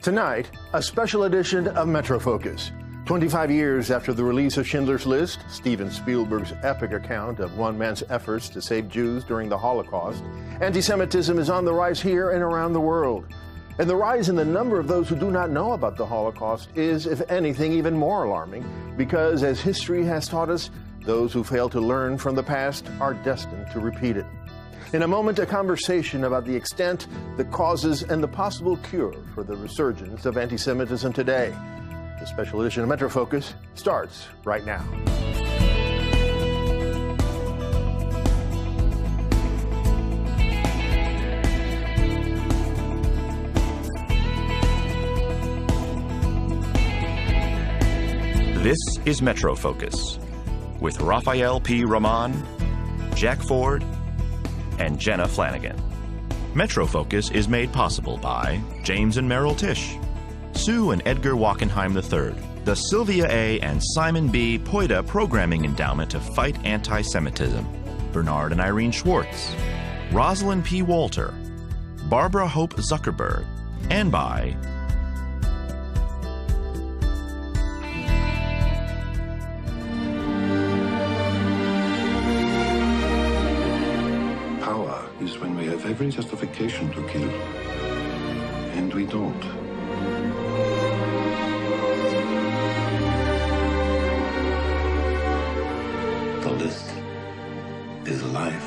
Tonight, a special edition of MetroFocus. 25 years after the release of Schindler's List, Steven Spielberg's epic account of one man's efforts to save Jews during the Holocaust, anti-Semitism is on the rise here and around the world. And the rise in the number of those who do not know about the Holocaust is, if anything, even more alarming, because as history has taught us, those who fail to learn from the past are destined to repeat it. In a moment, a conversation about the extent, the causes, and the possible cure for the resurgence of anti-Semitism today. The special edition of MetroFocus starts right now. This is MetroFocus with Raphael P. Roman, Jack Ford, and Jenna Flanagan. MetroFocus is made possible by James and Merrill Tisch, Sue and Edgar Wackenheim III, the Sylvia A. and Simon B. Poida Programming Endowment to Fight Anti-Semitism, Bernard and Irene Schwartz, Rosalind P. Walter, Barbara Hope Zuckerberg, and by is when we have every justification to kill, and we don't. The list is alive.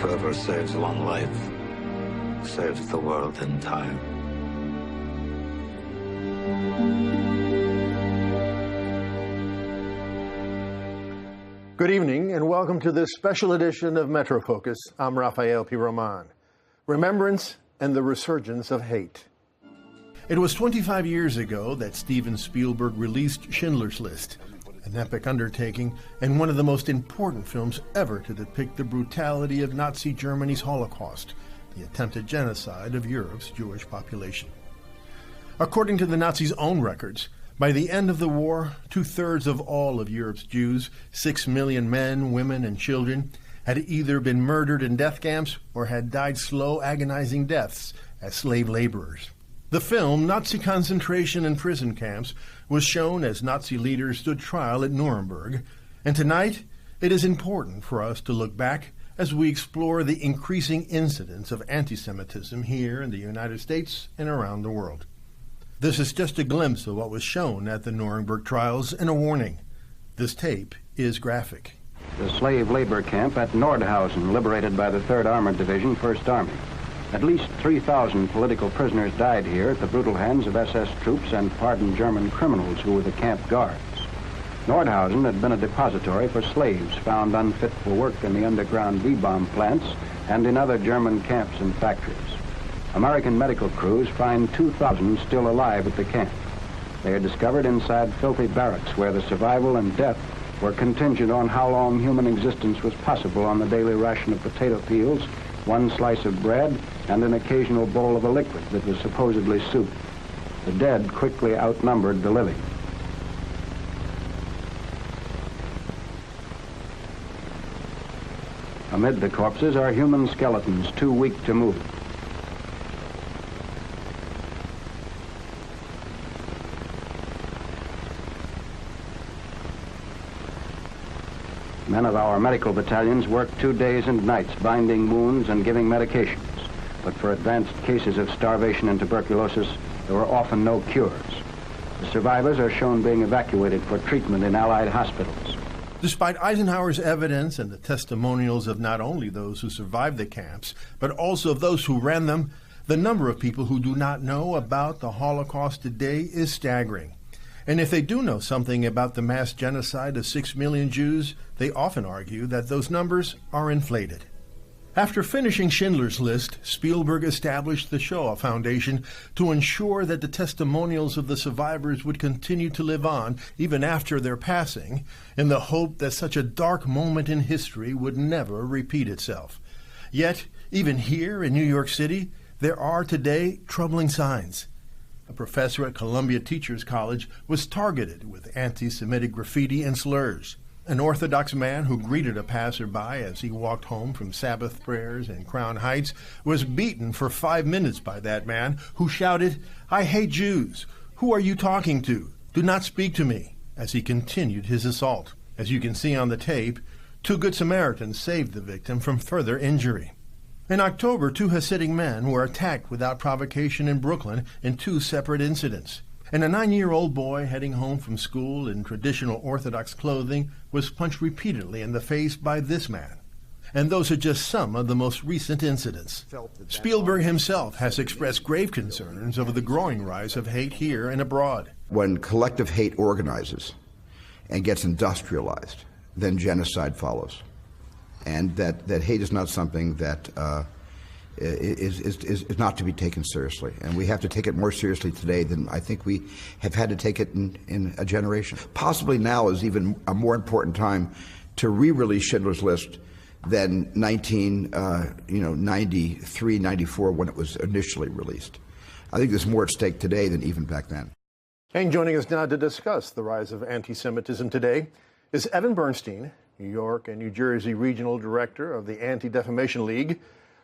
Whoever saves one life saves the world entire. Good evening and welcome to this special edition of MetroFocus. I'm Raphael P. Roman. Remembrance and the resurgence of hate. It was 25 years ago that Steven Spielberg released Schindler's List, an epic undertaking and one of the most important films ever to depict the brutality of Nazi Germany's Holocaust, the attempted genocide of Europe's Jewish population. According to the Nazis' own records, by the end of the war, 2/3 of all of Europe's Jews, 6 million men, women, and children, had either been murdered in death camps or had died slow, agonizing deaths as slave laborers. The film, Nazi Concentration and Prison Camps, was shown as Nazi leaders stood trial at Nuremberg, and tonight it is important for us to look back as we explore the increasing incidence of anti-Semitism here in the United States and around the world. This is just a glimpse of what was shown at the Nuremberg trials and a warning. This tape is graphic. The slave labor camp at Nordhausen, liberated by the 3rd Armored Division, 1st Army. At least 3,000 political prisoners died here at the brutal hands of SS troops and pardoned German criminals who were the camp guards. Nordhausen had been a depository for slaves found unfit for work in the underground V-bomb plants and in other German camps and factories. American medical crews find 2,000 still alive at the camp. They are discovered inside filthy barracks where the survival and death were contingent on how long human existence was possible on the daily ration of potato peels, one slice of bread, and an occasional bowl of a liquid that was supposedly soup. The dead quickly outnumbered the living. Amid the corpses are human skeletons too weak to move. Men of our medical battalions work 2 days and nights binding wounds and giving medications. But for advanced cases of starvation and tuberculosis, there were often no cures. The survivors are shown being evacuated for treatment in Allied hospitals. Despite Eisenhower's evidence and the testimonials of not only those who survived the camps, but also of those who ran them, the number of people who do not know about the Holocaust today is staggering. And if they do know something about the mass genocide of 6 million Jews, they often argue that those numbers are inflated. After finishing Schindler's List, Spielberg established the Shoah Foundation to ensure that the testimonials of the survivors would continue to live on even after their passing, in the hope that such a dark moment in history would never repeat itself. Yet, even here in New York City, there are today troubling signs. A professor at Columbia Teachers College was targeted with anti-Semitic graffiti and slurs. An Orthodox man who greeted a passerby as he walked home from Sabbath prayers in Crown Heights was beaten for 5 minutes by that man who shouted, "I hate Jews. Who are you talking to? Do not speak to me," as he continued his assault. As you can see on the tape, 2 Good Samaritans saved the victim from further injury. In October, 2 Hasidic men were attacked without provocation in Brooklyn in 2 separate incidents. And a 9-year-old boy heading home from school in traditional Orthodox clothing was punched repeatedly in the face by this man. And those are just some of the most recent incidents. Spielberg himself has expressed grave concerns over the growing rise of hate here and abroad. When collective hate organizes and gets industrialized, then genocide follows. And that hate is not something that is not to be taken seriously. And we have to take it more seriously today than I think we have had to take it in a generation. Possibly now is even a more important time to re-release Schindler's List than 1993, 94 when it was initially released. I think there's more at stake today than even back then. And joining us now to discuss the rise of anti-Semitism today is Evan Bernstein, New York and New Jersey Regional Director of the Anti-Defamation League,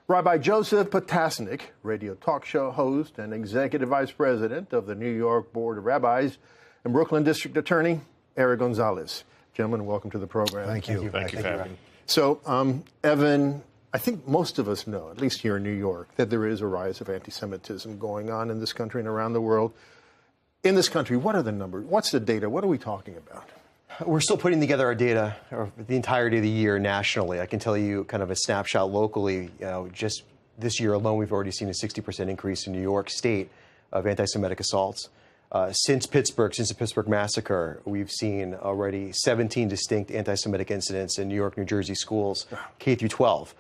Rabbi Joseph Potasnik, radio talk show host and Executive Vice President of the New York Board of Rabbis, and Brooklyn District Attorney Eric Gonzalez. Gentlemen, welcome to the program. Thank you. Thank you for having me. So, Evan, I think most of us know, at least here in New York, that there is a rise of anti-Semitism going on in this country and around the world. In this country, what are the numbers? What's the data? What are we talking about? We're still putting together our data or the entirety of the year nationally. I can tell you kind of a snapshot locally. Just this year alone, we've already seen a 60% increase in New York State of anti-Semitic assaults. Since the Pittsburgh massacre, we've seen already 17 distinct anti-Semitic incidents in New York, New Jersey schools, K through 12.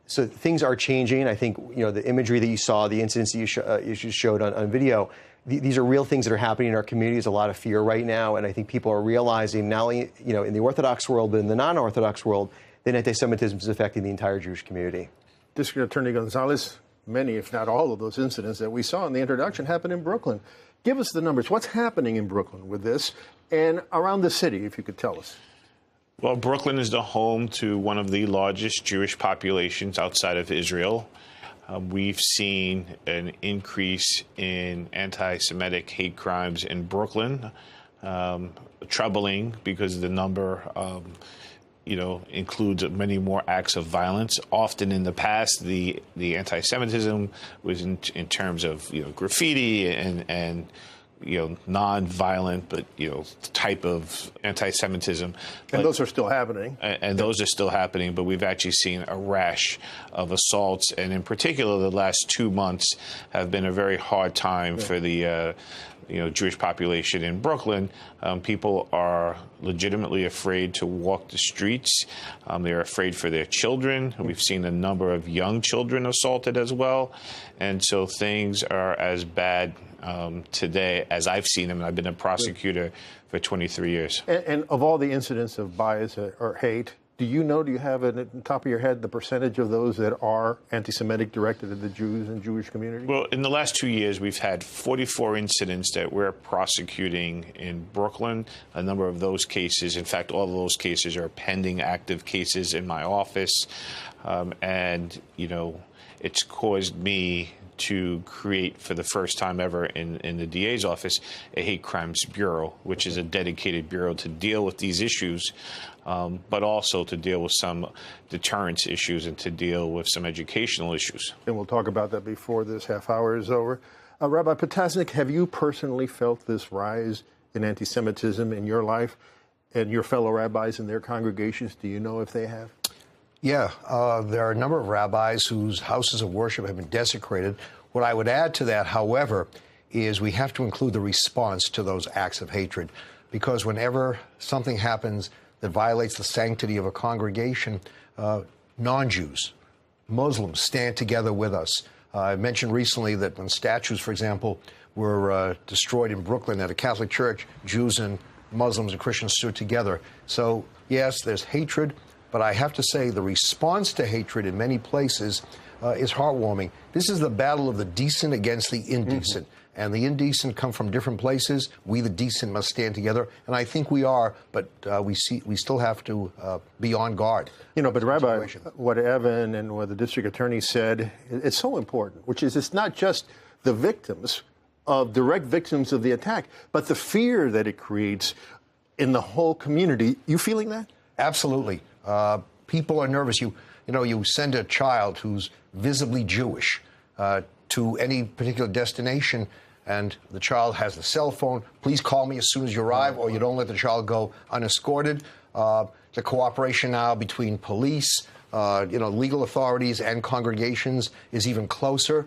So things are changing. I think the imagery that you saw, the incidents that you showed on video, these are real things that are happening in our community. There's a lot of fear right now, and I think people are realizing, not only in the Orthodox world, but in the non-Orthodox world, that anti-Semitism is affecting the entire Jewish community. District Attorney Gonzalez, many, if not all of those incidents that we saw in the introduction happened in Brooklyn. Give us the numbers. What's happening in Brooklyn with this and around the city, if you could tell us? Well, Brooklyn is the home to one of the largest Jewish populations outside of Israel. We've seen an increase in anti-Semitic hate crimes in Brooklyn, troubling because the number, includes many more acts of violence. Often in the past, the anti-Semitism was in terms of graffiti and non-violent, but type of anti-Semitism. And those are still happening. And those are still happening, but we've actually seen a rash of assaults, and in particular, the last 2 months have been a very hard time for the Jewish population in Brooklyn. People are legitimately afraid to walk the streets. They're afraid for their children. We've seen a number of young children assaulted as well, and so things are as bad today as I've seen them. I've been a prosecutor for 23 years. And of all the incidents of bias or hate, do you have at the top of your head the percentage of those that are anti-Semitic directed at the Jews and Jewish community? Well, in the last 2 years, we've had 44 incidents that we're prosecuting in Brooklyn. A number of those cases, in fact, all of those cases are pending active cases in my office. It's caused me to create, for the first time ever in the DA's office, a hate crimes bureau, which is a dedicated bureau to deal with these issues, but also to deal with some deterrence issues and to deal with some educational issues. And we'll talk about that before this half hour is over. Rabbi Potasnik, have you personally felt this rise in anti-Semitism in your life and your fellow rabbis in their congregations? Do you know if they have? Yeah, there are a number of rabbis whose houses of worship have been desecrated. What I would add to that, however, is we have to include the response to those acts of hatred, because whenever something happens that violates the sanctity of a congregation, non-Jews, Muslims stand together with us. I mentioned recently that when statues, for example, were destroyed in Brooklyn at a Catholic church, Jews and Muslims and Christians stood together. So, yes, there's hatred. But I have to say the response to hatred in many places is heartwarming. This is the battle of the decent against the indecent. and the indecent come from different places. We, the decent, must stand together, and I think we are. But we still have to be on guard. You know, but Rabbi, what Evan and what the district attorney said, it's so important, which is it's not just the victims, direct victims of the attack, but the fear that it creates in the whole community. You feeling that? Absolutely. People are nervous. You send a child who's visibly Jewish to any particular destination, and the child has the cell phone. Please call me as soon as you arrive, or you don't let the child go unescorted. The cooperation now between police, legal authorities and congregations is even closer.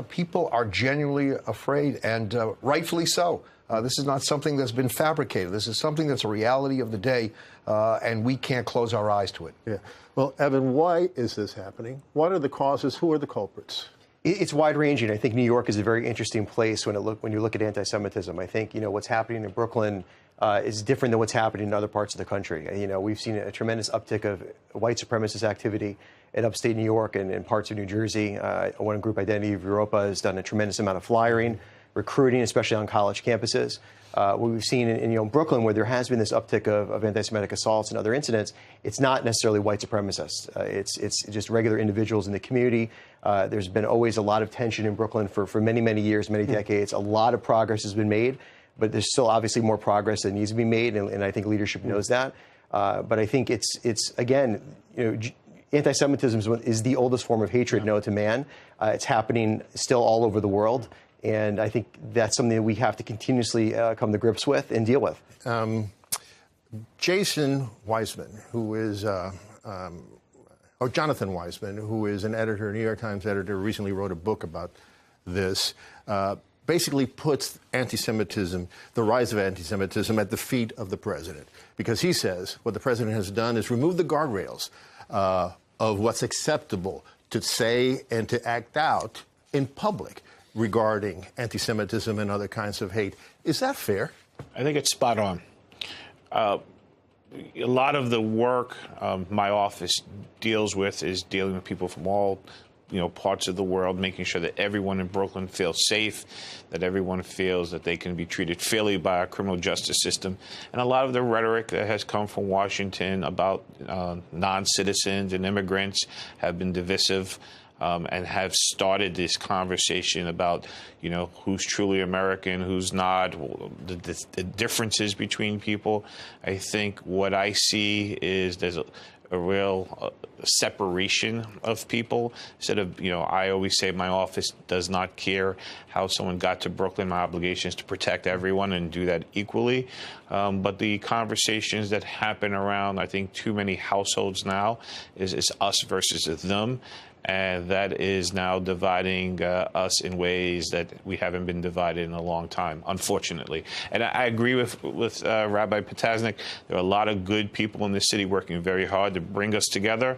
People are genuinely afraid, and rightfully so. This is not something that's been fabricated. This is something that's a reality of the day, and we can't close our eyes to it. Yeah. Well, Evan, why is this happening? What are the causes? Who are the culprits? It's wide-ranging. I think New York is a very interesting place when you look at anti-Semitism. I think what's happening in Brooklyn is different than what's happening in other parts of the country. We've seen a tremendous uptick of white supremacist activity in upstate New York and parts of New Jersey. One group, Identity of Europa, has done a tremendous amount of flyering, recruiting, especially on college campuses. What we've seen in Brooklyn, where there has been this uptick of anti-Semitic assaults and other incidents, it's not necessarily white supremacists. It's just regular individuals in the community. There's been always a lot of tension in Brooklyn for many, many years, many decades. A lot of progress has been made, but there's still obviously more progress that needs to be made, and I think leadership knows that. But I think it's again, anti-Semitism is the oldest form of hatred known to man. It's happening still all over the world. And I think that's something that we have to continuously come to grips with and deal with. Jason Weissman, who is, Jonathan Weissman, who is an editor, New York Times editor, recently wrote a book about this, basically puts anti-Semitism, the rise of anti-Semitism, at the feet of the president. Because he says what the president has done is remove the guardrails of what's acceptable to say and to act out in public regarding anti-Semitism and other kinds of hate. Is that fair? I think it's spot on. A lot of the work my office deals with is dealing with people from all parts of the world, making sure that everyone in Brooklyn feels safe, that everyone feels that they can be treated fairly by our criminal justice system. And a lot of the rhetoric that has come from Washington about non-citizens and immigrants have been divisive. And have started this conversation about, who's truly American, who's not, the differences between people. I think what I see is there's a real separation of people. Instead of, I always say my office does not care how someone got to Brooklyn. My obligation is to protect everyone and do that equally. But the conversations that happen around, I think, too many households now is us versus them. And that is now dividing us in ways that we haven't been divided in a long time, unfortunately. And I agree with Rabbi Potasnik. There are a lot of good people in this city working very hard to bring us together.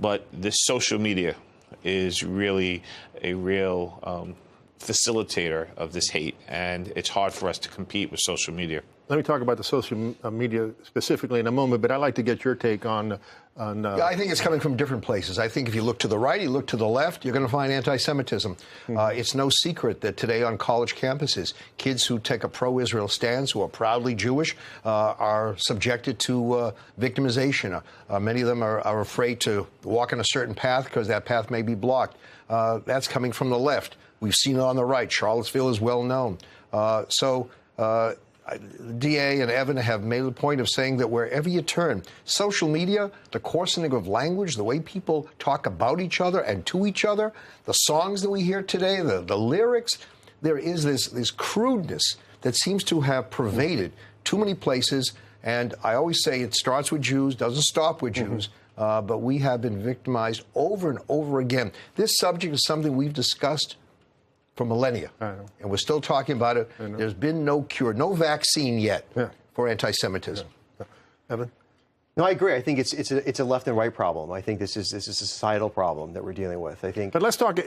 But this social media is really a real facilitator of this hate. And it's hard for us to compete with social media. Let me talk about the social media specifically in a moment, but I'd like to get your take on I think it's coming from different places. I think if you look to the right, you look to the left, you're going to find anti-Semitism. It's no secret that today on college campuses, kids who take a pro-Israel stance, who are proudly Jewish, are subjected to victimization. Many of them are afraid to walk on a certain path because that path may be blocked. That's coming from the left. We've seen it on the right. Charlottesville is well known. DA and Evan have made a point of saying that wherever you turn, social media, the coarsening of language, the way people talk about each other and to each other, the songs that we hear today, the lyrics, there is this crudeness that seems to have pervaded too many places. And I always say it starts with Jews, doesn't stop with Jews, but we have been victimized over and over again. This subject is something we've discussed for millennia, and we're still talking about it. There's been no cure, no vaccine yet for anti-Semitism. Evan? No, I agree. I think it's a left and right problem. I think this is a societal problem that we're dealing with. I think. But let's talk.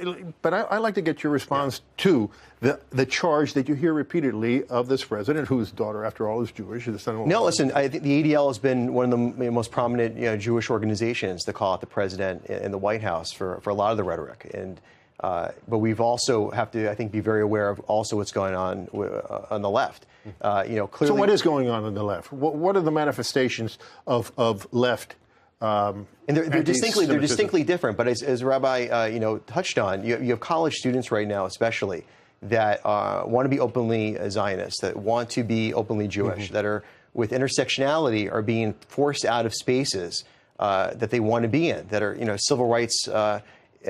But I'd like to get your response to the charge that you hear repeatedly of this president, whose daughter, after all, is Jewish. No, listen. I think the ADL has been one of the most prominent Jewish organizations to call out the president in the White House for a lot of the rhetoric. And But we've also have to, I think, be very aware of also what's going on the left. Clearly. So what is going on the left? What are the manifestations of left? And they're distinctly different. But as Rabbi touched on, you have college students right now, especially, that want to be openly Zionist, that want to be openly Jewish, that are with intersectionality are being forced out of spaces that they want to be in, that are civil rights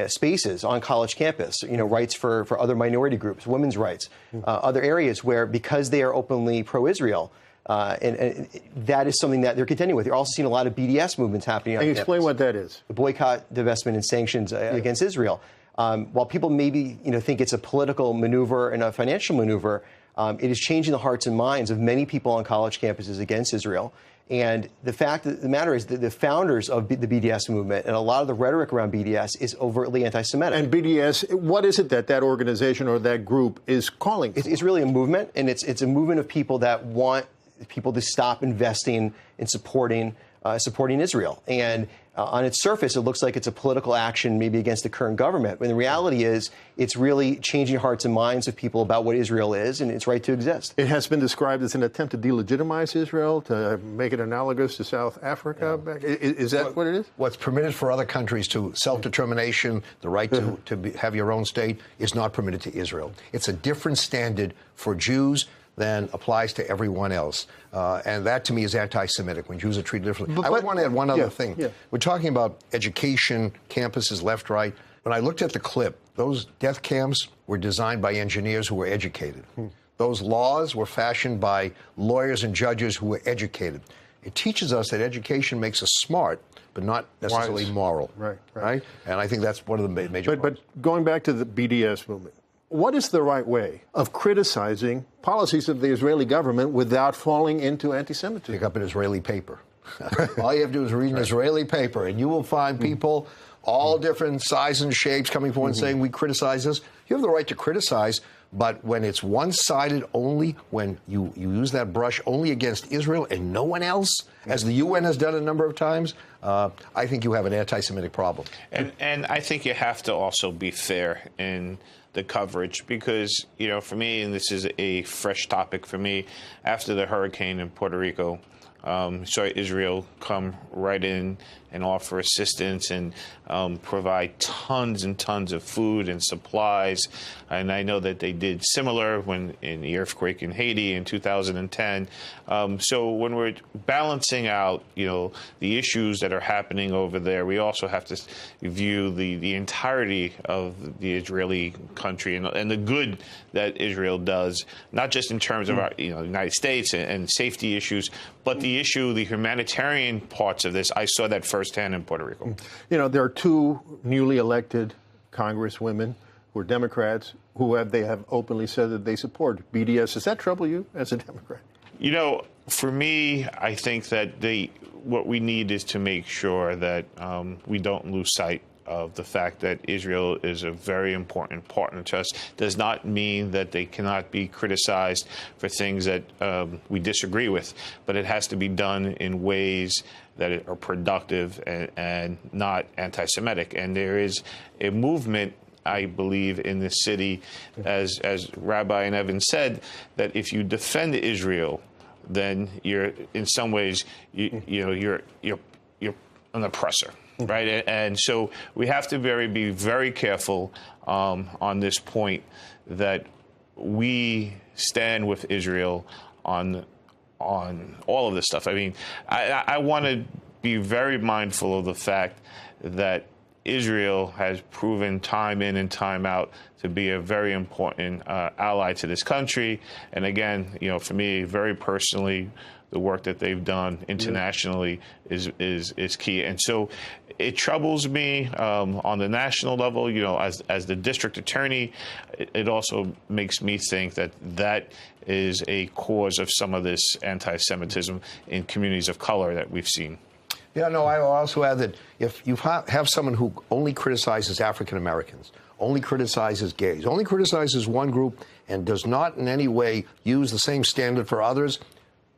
spaces on college campus, rights for other minority groups, women's rights, other areas where, because they are openly pro-Israel, and that is something that they're contending with. You're also seeing a lot of BDS movements happening on campus. Explain what that is. The boycott, divestment, and sanctions against Israel. While people maybe think it's a political maneuver and a financial maneuver, it is changing the hearts and minds of many people on college campuses against Israel. And the fact of the matter is that the founders of the BDS movement and a lot of the rhetoric around BDS is overtly anti-Semitic. And BDS, what is it that organization or that group is calling for? It's really a movement, and it's a movement of people that want people to stop investing in supporting Israel. And on its surface, it looks like it's a political action maybe against the current government. But the reality is it's really changing hearts and minds of people about what Israel is and its right to exist. It has been described as an attempt to delegitimize Israel, to make it analogous to South Africa. Yeah. Is that what it is? What's permitted for other countries to self-determination, the right to have your own state, is not permitted to Israel. It's a different standard for Jews than applies to everyone else. And that, to me, is anti-Semitic, when Jews are treated differently. I would want to add one other thing. Yeah. We're talking about education, campuses, left, right. When I looked at the clip, those death camps were designed by engineers who were educated. Those laws were fashioned by lawyers and judges who were educated. It teaches us that education makes us smart, but not necessarily moral. Right? And I think that's one of the major But going back to the BDS movement, what is the right way of criticizing policies of the Israeli government without falling into anti-Semitism? Pick up an Israeli paper. All you have to do is read an Israeli paper, and you will find people all different sizes and shapes coming forward and saying, we criticize this. You have the right to criticize, but when it's one-sided only, when you use that brush only against Israel and no one else, as the UN has done a number of times, I think you have an anti-Semitic problem. And I think you have to also be fair in the coverage, because, for me, and this is a fresh topic for me, after the hurricane in Puerto Rico, saw Israel come right in and offer assistance and provide tons and tons of food and supplies. And I know that they did similar when in the earthquake in Haiti in 2010. So when we're balancing out, the issues that are happening over there, we also have to view the entirety of the Israeli country and the good that Israel does, not just in terms of our, United States and safety issues, but the humanitarian parts of this. I saw that firsthand in Puerto Rico. There are two newly elected congresswomen who are Democrats they have openly said that they support BDS. Does that trouble you as a Democrat? For me, I think that what we need is to make sure that we don't lose sight of the fact that Israel is a very important partner to us. Does not mean that they cannot be criticized for things that we disagree with, but it has to be done in ways that are productive and not anti-Semitic. And there is a movement, I believe, in this city, as Rabbi and Evan said, that if you defend Israel, then you're in some ways you're an oppressor. Right, and so we have to be very careful on this point, that we stand with Israel on all of this stuff. I mean, I want to be very mindful of the fact that Israel has proven time in and time out to be a very important ally to this country. And again, for me, very personally, the work that they've done internationally is key. And so it troubles me on the national level, as the district attorney. It also makes me think that is a cause of some of this anti-Semitism in communities of color that we've seen. Yeah, no, I will also add that if you have someone who only criticizes African Americans, only criticizes gays, only criticizes one group, and does not in any way use the same standard for others,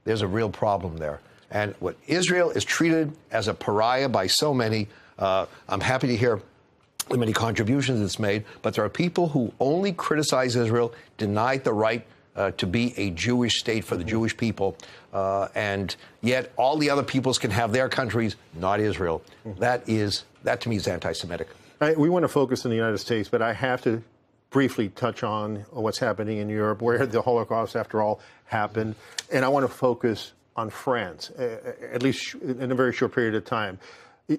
there's a real problem there. And what Israel is treated as a pariah by so many. I'm happy to hear the many contributions it's made, but there are people who only criticize Israel, deny the right to be a Jewish state for the Jewish people, and yet all the other peoples can have their countries, not Israel. That to me is anti-Semitic. We want to focus on the United States, but I have to briefly touch on what's happening in Europe, where the Holocaust, after all, happened. And I want to focus on France, at least in a very short period of time.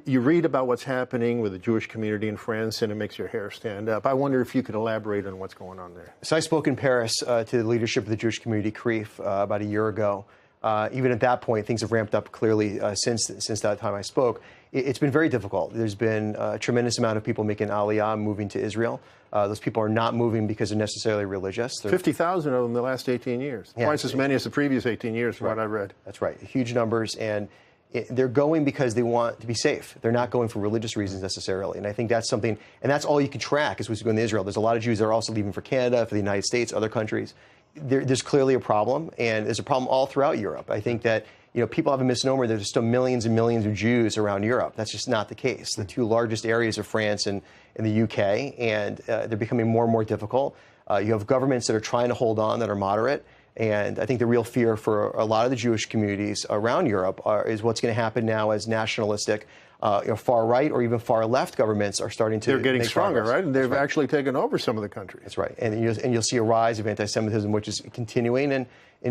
You read about what's happening with the Jewish community in France, and it makes your hair stand up. I wonder if you could elaborate on what's going on there. So I spoke in Paris to the leadership of the Jewish community, CRIF, about a year ago. Even at that point, things have ramped up clearly since that time I spoke. It's been very difficult. There's been a tremendous amount of people making aliyah, moving to Israel. Those people are not moving because they're necessarily religious. 50,000 of them in the last 18 years. Yeah. Twice as many as the previous 18 years, from what I read. That's right. Huge numbers. And they're going because they want to be safe. They're not going for religious reasons necessarily. And I think that's something, and that's all you can track is what's going to Israel. There's a lot of Jews that are also leaving for Canada, for the United States, other countries. There's clearly a problem, and there's a problem all throughout Europe. I think that people have a misnomer that there's still millions and millions of Jews around Europe. That's just not the case. The two largest areas are France and the UK, and they're becoming more and more difficult. You have governments that are trying to hold on, that are moderate. And I think the real fear for a lot of the Jewish communities around Europe is what's going to happen now as nationalistic, far right or even far left governments are starting to. They're getting stronger, progress. Right? And they've actually taken over some of the countries. That's right. And you'll see a rise of anti-Semitism, which is continuing and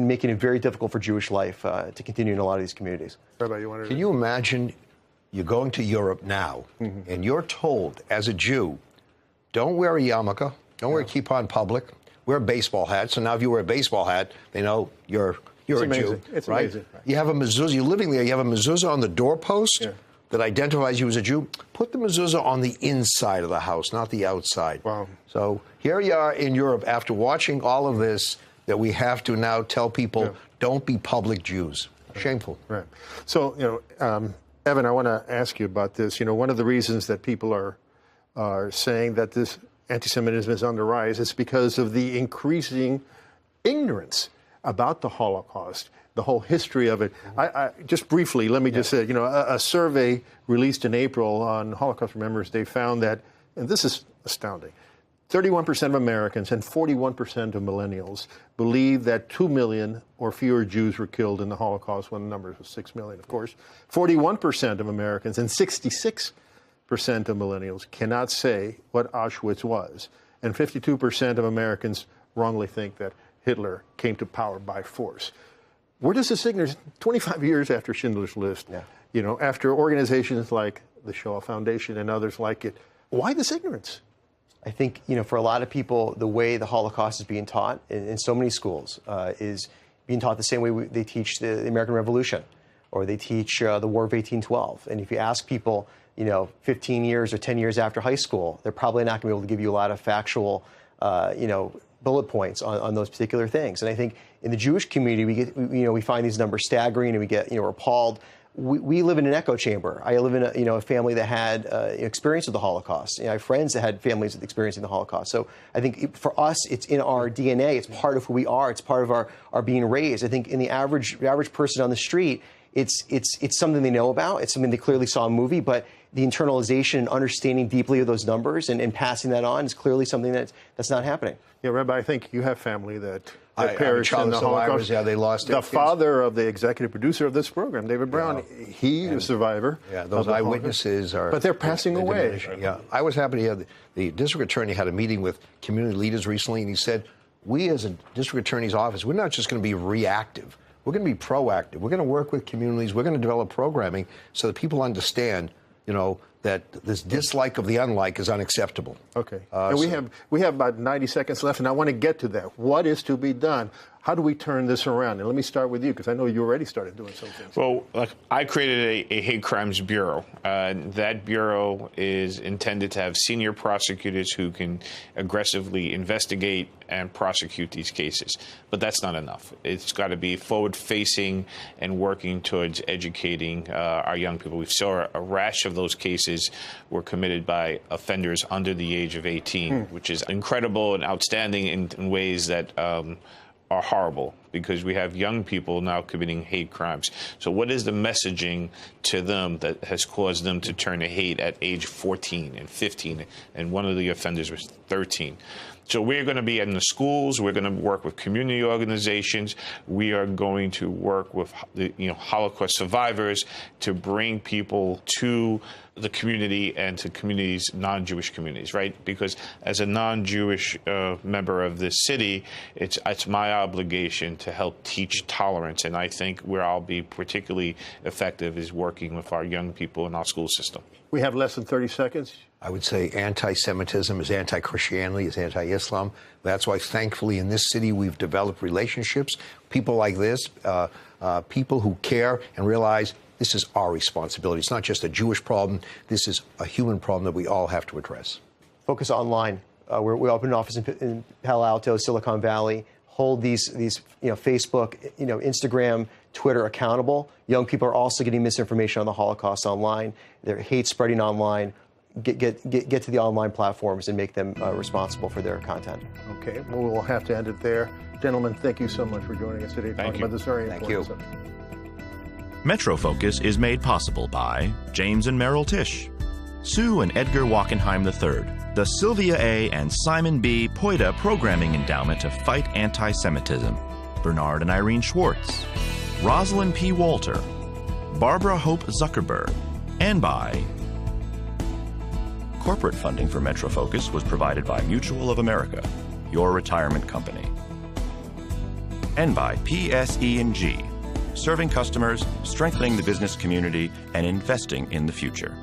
making it very difficult for Jewish life to continue in a lot of these communities. Rabbi, you wanted Can you imagine you're going to Europe now, and you're told as a Jew, don't wear a yarmulke, don't wear a kippah in public. Wear a baseball hat. So now if you wear a baseball hat, they know you're a Jew. It's right? amazing. Right. You have a mezuzah. You're living there. You have a mezuzah on the doorpost that identifies you as a Jew. Put the mezuzah on the inside of the house, not the outside. Wow. So here you are in Europe after watching all of this that we have to now tell people, don't be public Jews. Shameful. Right. So, Evan, I want to ask you about this. One of the reasons that people are saying that this anti-Semitism is on the rise, it's because of the increasing ignorance about the Holocaust, the whole history of it. I just briefly, let me just say, a survey released in April on Holocaust remembrance, they found that, and this is astounding, 31% of Americans and 41% of millennials believe that 2 million or fewer Jews were killed in the Holocaust, when the number was 6 million, of course. 41% of Americans and 66% of millennials cannot say what Auschwitz was. And 52% of Americans wrongly think that Hitler came to power by force. Where does this ignorance, 25 years after Schindler's List, after organizations like the Shoah Foundation and others like it, why this ignorance? I think, for a lot of people, the way the Holocaust is being taught in so many schools is being taught the same way they teach the American Revolution, or they teach the War of 1812. And if you ask people, 15 years or 10 years after high school, they're probably not going to be able to give you a lot of factual, bullet points on those particular things. And I think in the Jewish community, we find these numbers staggering, and we get, appalled. We live in an echo chamber. I live in a family that had experience with the Holocaust. I have friends that had families experiencing the Holocaust. So I think for us, it's in our DNA. It's part of who we are. It's part of our being raised. I think in the average person on the street, it's something they know about. It's something they clearly saw in a movie, but the internalization and understanding deeply of those numbers and passing that on is clearly something that's not happening. Yeah, Rabbi, I think you have family that perished in the Holocaust. Yeah, they lost the father of the executive producer of this program, David Brown, he is a survivor. Yeah, those eyewitnesses are... But they're passing away. Yeah, I was happy to hear the district attorney had a meeting with community leaders recently, and he said, we as a district attorney's office, we're not just going to be reactive. We're going to be proactive. We're going to work with communities. We're going to develop programming so that people understand, that this dislike of the unlike is unacceptable. Okay. And we have about 90 seconds left, and I want to get to that. What is to be done? How do we turn this around? And let me start with you, because I know you already started doing some things. Well, I created a hate crimes bureau. That bureau is intended to have senior prosecutors who can aggressively investigate and prosecute these cases. But that's not enough. It's got to be forward-facing and working towards educating our young people. We saw a rash of those cases were committed by offenders under the age of 18, which is incredible and outstanding in ways that are horrible, because we have young people now committing hate crimes. So what is the messaging to them that has caused them to turn to hate at age 14 and 15, and one of the offenders was 13? So we're going to be in the schools. We're going to work with community organizations. We are going to work with the Holocaust survivors to bring people to the community and to communities, non-Jewish communities, right? Because as a non-Jewish member of this city, it's my obligation to help teach tolerance. And I think where I'll be particularly effective is working with our young people in our school system. We have less than 30 seconds. I would say anti-Semitism is anti-Christianity, is anti-Islam. That's why, thankfully, in this city, we've developed relationships. People like this, people who care and realize this is our responsibility. It's not just a Jewish problem. This is a human problem that we all have to address. Focus online. We open an office in Palo Alto, Silicon Valley. Hold these Facebook, Instagram, Twitter accountable. Young people are also getting misinformation on the Holocaust online. Their hate spreading online. Get to the online platforms and make them responsible for their content. Okay, well, we'll have to end it there. Gentlemen, thank you so much for joining us today. Thank you. About this very important subject. MetroFocus is made possible by James and Merrill Tisch, Sue and Edgar Wackenheim III, the Sylvia A. and Simon B. Poita Programming Endowment to Fight Anti-Semitism, Bernard and Irene Schwartz, Rosalind P. Walter, Barbara Hope Zuckerberg, and by corporate funding for MetroFocus was provided by Mutual of America, your retirement company, and by PSE&G, serving customers, strengthening the business community, and investing in the future.